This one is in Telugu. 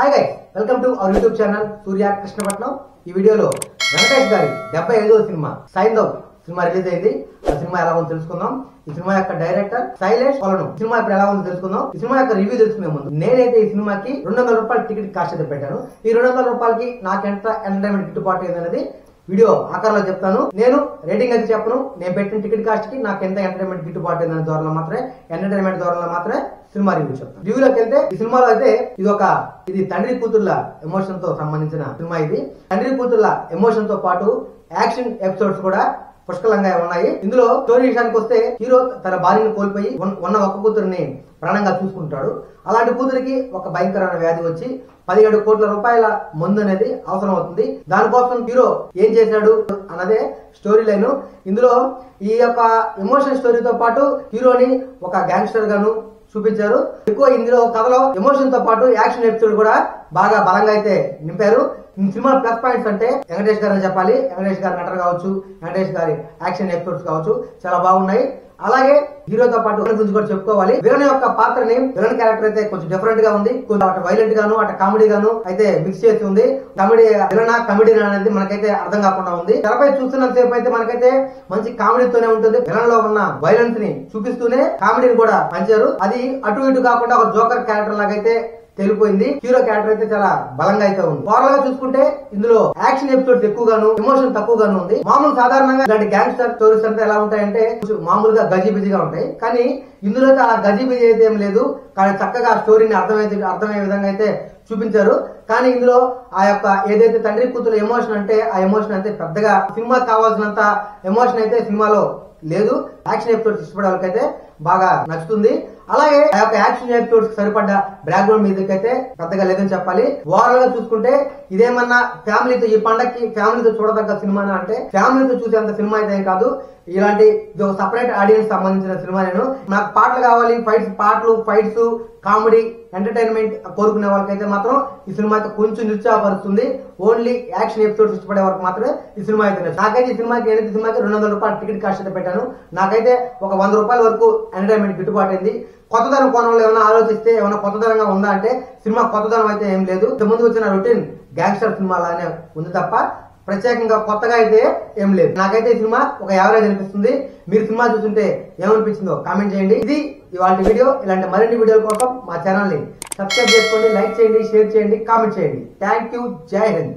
Hi guys, welcome to our YouTube channel Surya Krishnapatnam. ఈ వీడియోలో వెంకటేష్ గారి 75వ సినిమా సైంధవ్ సినిమా రిలీజ్ అయింది. ఆ సినిమా ఎలా ఉందో తెలుసుకుందాం. ఈ సినిమా యొక్క డైరెక్టర్ శైలేష్ కొలను. సినిమా ఇప్పుడు ఎలా ఉందో తెలుసుకుందాం. ఈ సినిమా యొక్క రివ్యూ తెలుసుకునే ముందు నేనైతే ఈ సినిమాకి 200 రూపాయలు టికెట్ కాస్ట్ అయితే పెట్టాను. ఈ 200 రూపాయలకి నాకు ఎంత ఎంటర్టైన్మెంట్ గిట్టుబాటు అయింది అనేది వీడియో ఆకారంలో చెప్తాను. నేను రేటింగ్ అయితే చెప్పను. నేను పెట్టిన టికెట్ కాస్ట్ కి నాకు ఎంత ఎంటర్టైన్మెంట్ గిట్టుబాటు అయింది ద్వారా మాత్రమే సినిమా రివ్యూ చెప్తాను. రివ్యూలోకి వెళ్తే ఈ సినిమాలో అయితే ఇది తండ్రి కూతుర్ల ఎమోషన్ తో సంబంధించిన సినిమా. ఇది తండ్రి కూతుర్ల ఎమోషన్ తో పాటు యాక్షన్ ఎపిసోడ్స్ కూడా పుష్కలంగా ఉన్నాయి. ఇందులో స్టోరీ విషయానికి వస్తే హీరో తన భార్యను కోల్పోయి ఉన్న ఒక కూతురిని ప్రాణంగా చూసుకుంటాడు. అలాంటి కూతురికి ఒక భయంకరమైన వ్యాధి వచ్చి 17 కోట్ల రూపాయల మందు అనేది అవసరం అవుతుంది. దానికోసం హీరో ఏం చేశాడు అన్నదే స్టోరీ లైన్. ఇందులో ఈ యొక్క ఎమోషన్ స్టోరీతో పాటు హీరోని ఒక గ్యాంగ్స్టర్ గాను చూపించారు. ఎక్కువ ఇందులో కథలో ఎమోషన్ తో పాటు యాక్షన్ ఎపిసోడ్ కూడా బాగా బలంగా అయితే నింపారు. ఈ సినిమా ప్లస్ పాయింట్స్ అంటే వెంకటేష్ గారు చెప్పాలి. వెంకటేష్ గారి నటన కావచ్చు, వెంకటేష్ గారి యాక్షన్ ఎపిసోడ్స్ కావచ్చు, చాలా బాగున్నాయి. అలాగే హీరోతో పాటు విలన్ గురించి కూడా చెప్పుకోవాలి. విలన్ యొక్క పాత్రని విలన్ క్యారెక్టర్ అయితే కొంచెం డిఫరెంట్ గా ఉంది. అటు వైలెంట్ గాను అటు కామెడీ గాను అయితే మిక్స్ చేసి ఉంది. కామెడీ అనేది మనకైతే అర్థం కాకుండా ఉంది. తెరపై చూస్తున్నంత సేపు అయితే మనకైతే మంచి కామెడీతోనే ఉంటుంది. విలన్ లో ఉన్న వైలెన్స్ ని చూపిస్తూనే కామెడీని కూడా పంచారు. అది అటు ఇటు కాకుండా ఒక జోకర్ క్యారెక్టర్ లాగైతే తెలిపోయింది. హీరో క్యారెక్టర్ అయితే చాలా బలంగా అయితే ఉంది. ఓవరాల్ గా చూసుకుంటే ఇందులో యాక్షన్ ఎపిసోడ్స్ ఎక్కువగాను, ఎమోషన్ తక్కువగాను ఉంది. మామూలు సాధారణంగా ఇలాంటి గ్యాంగ్స్టర్ స్టోరీస్ అంతా ఎలా ఉంటాయంటే మామూలుగా గజిబిజిగా ఉంటాయి. కానీ ఇందులో అయితే ఆ గజిబిజి అయితే ఏం లేదు. కానీ చక్కగా స్టోరీని అర్థమయ్యే విధంగా అయితే చూపించారు. కానీ ఇందులో ఆ యొక్క ఏదైతే తండ్రి కూతురు ఎమోషన్ అంటే ఆ ఎమోషన్ అయితే పెద్దగా సినిమాకి కావాల్సినంత ఎమోషన్ అయితే సినిమాలో లేదు. యాక్షన్ ఎపిసోడ్స్ ఇష్టపడే వాళ్ళకైతే బాగా నచ్చుతుంది. అలాగే ఆ యొక్క యాక్షన్ ఎపిసోడ్స్ సరిపడ్డ బ్యాక్గ్రౌండ్ మ్యూజిక్ అయితే పెద్దగా లేదని చెప్పాలి. ఓవరాల్ గా చూసుకుంటే ఇదేమన్నా ఫ్యామిలీతో ఈ పండక్కి ఫ్యామిలీతో చూడదగ్గ సినిమా అంటే ఫ్యామిలీతో చూసేంత సినిమా అయితే ఏం కాదు. ఇలాంటి ఒక సపరేట్ ఆడియన్స్ సంబంధించిన సినిమా. నాకు పాటలు కావాలి, ఫైట్స్ కామెడీ ఎంటర్టైన్మెంట్ కోరుకునే వాళ్ళకైతే మాత్రం ఈ సినిమా అయితే కొంచెం నిరుత్సాహపరుస్తుంది. ఓన్లీ యాక్షన్ ఎపిసోడ్స్ ఇష్టపడే వరకు మాత్రమే ఈ సినిమా అయితే. నాకైతే ఈ సినిమాకి 200 రూపాయలు టికెట్ కాస్ట్ అయితే పెట్టాను. నాకైతే ఒక 100 రూపాయల వరకు ఎంటర్టైన్మెంట్ గిట్టుబాటు అయింది. కొత్తదనం కోణంలో ఏమైనా ఆలోచిస్తే ఏమైనా కొత్తదనంగా ఉందా అంటే సినిమా కొత్తదనం అయితే ఏం లేదు. ముందు వచ్చిన రొటీన్ గ్యాంగ్స్టర్ సినిమా లానే ఉంది తప్ప ప్రత్యేకంగా కొత్తగా అయితే ఏం లేదు. నాకైతే ఈ సినిమా ఒక యావరేజ్ అనిపిస్తుంది. మీరు సినిమా చూస్తుంటే ఏమనిపించిందో కామెంట్ చేయండి. ఇది ఇవాళ వీడియో. ఇలాంటి మరిన్ని వీడియోల కోసం మా ఛానల్ ని సబ్స్క్రైబ్ చేసుకోండి, లైక్ చేయండి, షేర్ చేయండి, కామెంట్ చేయండి. Thank you. జై హింద్.